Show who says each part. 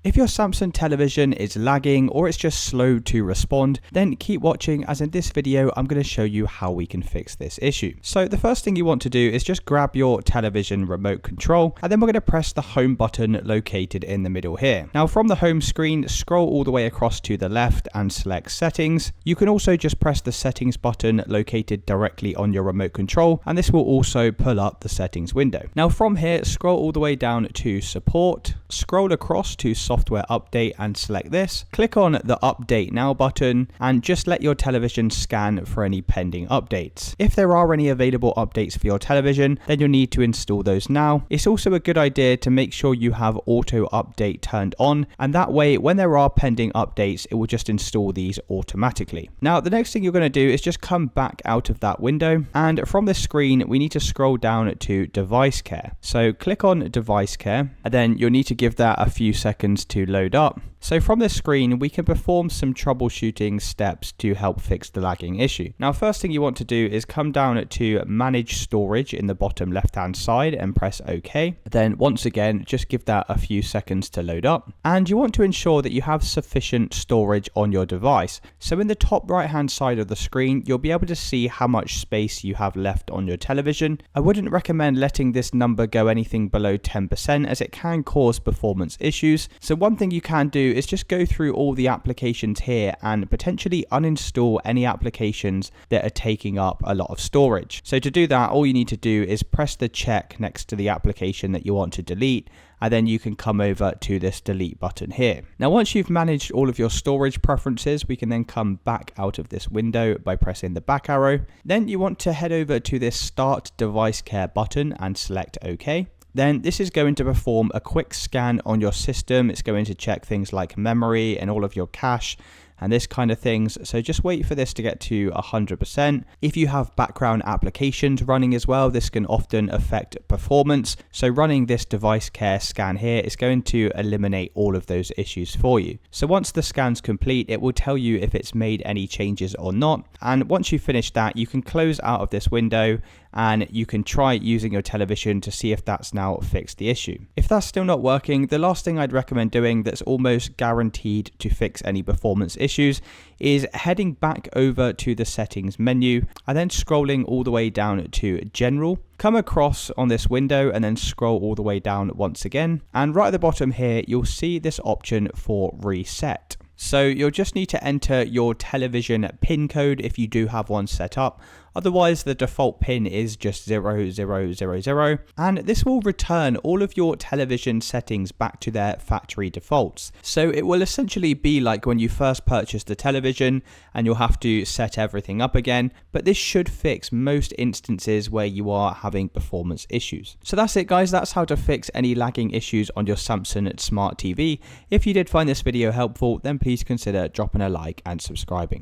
Speaker 1: If your Samsung television is lagging or it's just slow to respond, then keep watching, as in this video I'm going to show you how we can fix this issue. So the first thing you want to do is just grab your television remote control, and then we're going to press the home button located in the middle here. Now from the home screen, scroll all the way across to the left and select settings. You can also just press the settings button located directly on your remote control, and this will also pull up the settings window. Now from here, scroll all the way down to support, scroll across to software update and select this. Click on the update now button and just let your television scan for any pending updates. If there are any available updates for your television, then you'll need to install those now. It's also a good idea to make sure you have auto update turned on, and that way when there are pending updates, it will just install these automatically. Now the next thing you're going to do is just come back out of that window, and from the screen we need to scroll down to device care. So click on device care, and then you'll need to give that a few seconds to load up. So from this screen, we can perform some troubleshooting steps to help fix the lagging issue. Now, first thing you want to do is come down to manage storage in the bottom left-hand side and press OK. Then once again, just give that a few seconds to load up. And you want to ensure that you have sufficient storage on your device. So in the top right-hand side of the screen, you'll be able to see how much space you have left on your television. I wouldn't recommend letting this number go anything below 10%, as it can cause performance issues. So one thing you can do is just go through all the applications here and potentially uninstall any applications that are taking up a lot of storage. So to do that, all you need to do is press the check next to the application that you want to delete, and then you can come over to this delete button here. Now once you've managed all of your storage preferences, we can then come back out of this window by pressing the back arrow. Then you want to head over to this start device care button and select OK. Then this is going to perform a quick scan on your system. It's going to check things like memory and all of your cache and this kind of things. So just wait for this to get to 100%. If you have background applications running as well, this can often affect performance. So running this device care scan here is going to eliminate all of those issues for you. So once the scan's complete, it will tell you if it's made any changes or not. And once you finish that, you can close out of this window and you can try using your television to see if that's now fixed the issue. If that's still not working, the last thing I'd recommend doing that's almost guaranteed to fix any performance issues is heading back over to the settings menu and then scrolling all the way down to general. Come across on this window and then scroll all the way down once again. And right at the bottom here, you'll see this option for reset. So you'll just need to enter your television PIN code if you do have one set up. Otherwise, the default PIN is just 0000, and this will return all of your television settings back to their factory defaults. So it will essentially be like when you first purchased the television and you'll have to set everything up again, but this should fix most instances where you are having performance issues. So that's it guys, that's how to fix any lagging issues on your Samsung Smart TV. If you did find this video helpful, then please consider dropping a like and subscribing.